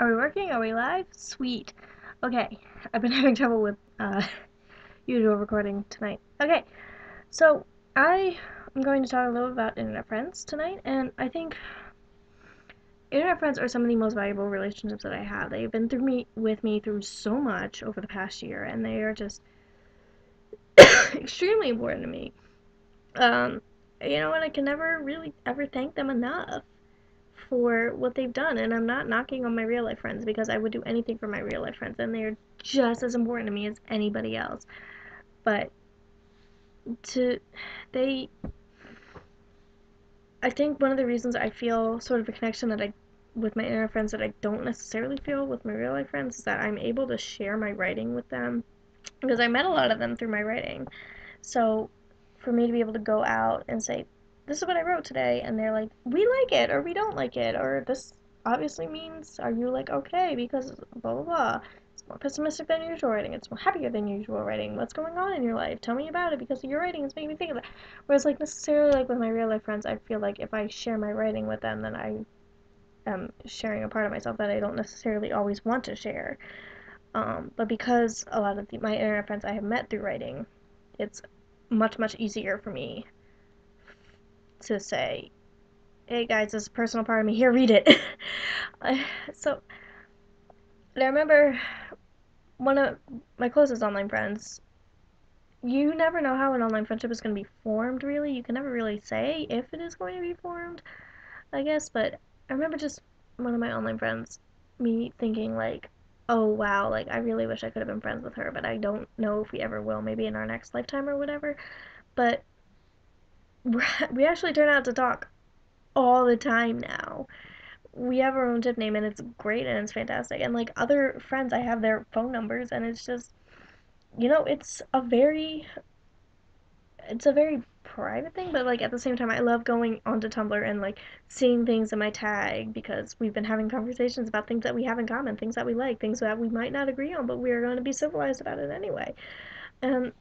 Are we working? Are we live? Sweet. Okay, I've been having trouble with usual recording tonight. Okay, so I am going to talk a little about internet friends tonight, and I think internet friends are some of the most valuable relationships that I have. They've been with me through so much over the past year, and they are just extremely important to me. Um, and I can never really ever thank them enough for what they've done. And I'm not knocking on my real life friends because I would do anything for my real life friends and they're just as important to me as anybody else. But to they I think one of the reasons I feel sort of a connection that I with my internet friends that I don't necessarily feel with my real life friends is that I'm able to share my writing with them because I met a lot of them through my writing. So for me to be able to go out and say, this is what I wrote today, and they're like, we like it, or we don't like it, or this obviously means, are you like okay, because blah blah blah. It's more pessimistic than usual writing, it's more happier than usual writing. What's going on in your life? Tell me about it because your writing is making me think of that. Whereas, like, necessarily, like, with my real life friends, I feel like if I share my writing with them, then I am sharing a part of myself that I don't necessarily always want to share. But because a lot of my internet friends I have met through writing, it's much easier for me to say, hey guys, this is a personal part of me, here, read it. So, I remember one of my closest online friends, you never know how an online friendship is going to be formed, really. You can never really say if it is going to be formed, I guess, but I remember just one of my online friends, me thinking, like, oh wow, like, I really wish I could have been friends with her, but I don't know if we ever will, maybe in our next lifetime or whatever. But we actually turn out to talk all the time now. We have our own tip name and it's great and it's fantastic. And like other friends, I have their phone numbers and it's just, it's a very private thing, but like at the same time, I love going onto Tumblr and like seeing things in my tag because we've been having conversations about things that we have in common, things that we like, things that we might not agree on, but we are going to be civilized about it anyway. And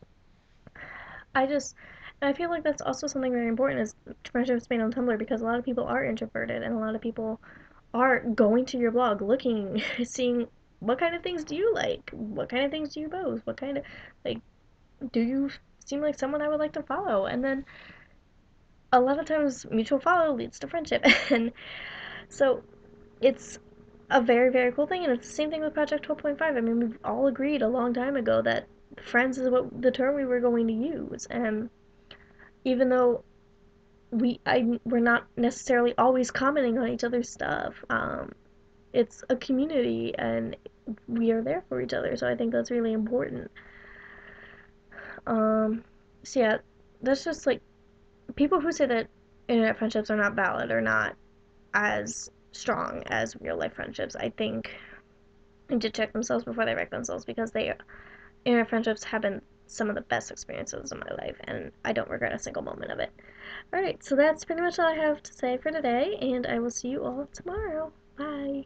I just, I feel like that's also something very important is friendships made on Tumblr because a lot of people are introverted and a lot of people are going to your blog, looking, seeing what kind of things do you like, what kind of things do you post, what kind of, like, do you seem like someone I would like to follow? And then a lot of times mutual follow leads to friendship. And so it's a very cool thing. And it's the same thing with Project 12.5. I mean, we've all agreed a long time ago that friends is what the term we were going to use. And even though we're not necessarily always commenting on each other's stuff, it's a community and we are there for each other. So I think that's really important. Um, so yeah, that's just like people who say that internet friendships are not valid or not as strong as real life friendships. I think need to check themselves before they wreck themselves because they internet friendships have been some of the best experiences in my life and I don't regret a single moment of it. Alright, so that's pretty much all I have to say for today and I will see you all tomorrow. Bye.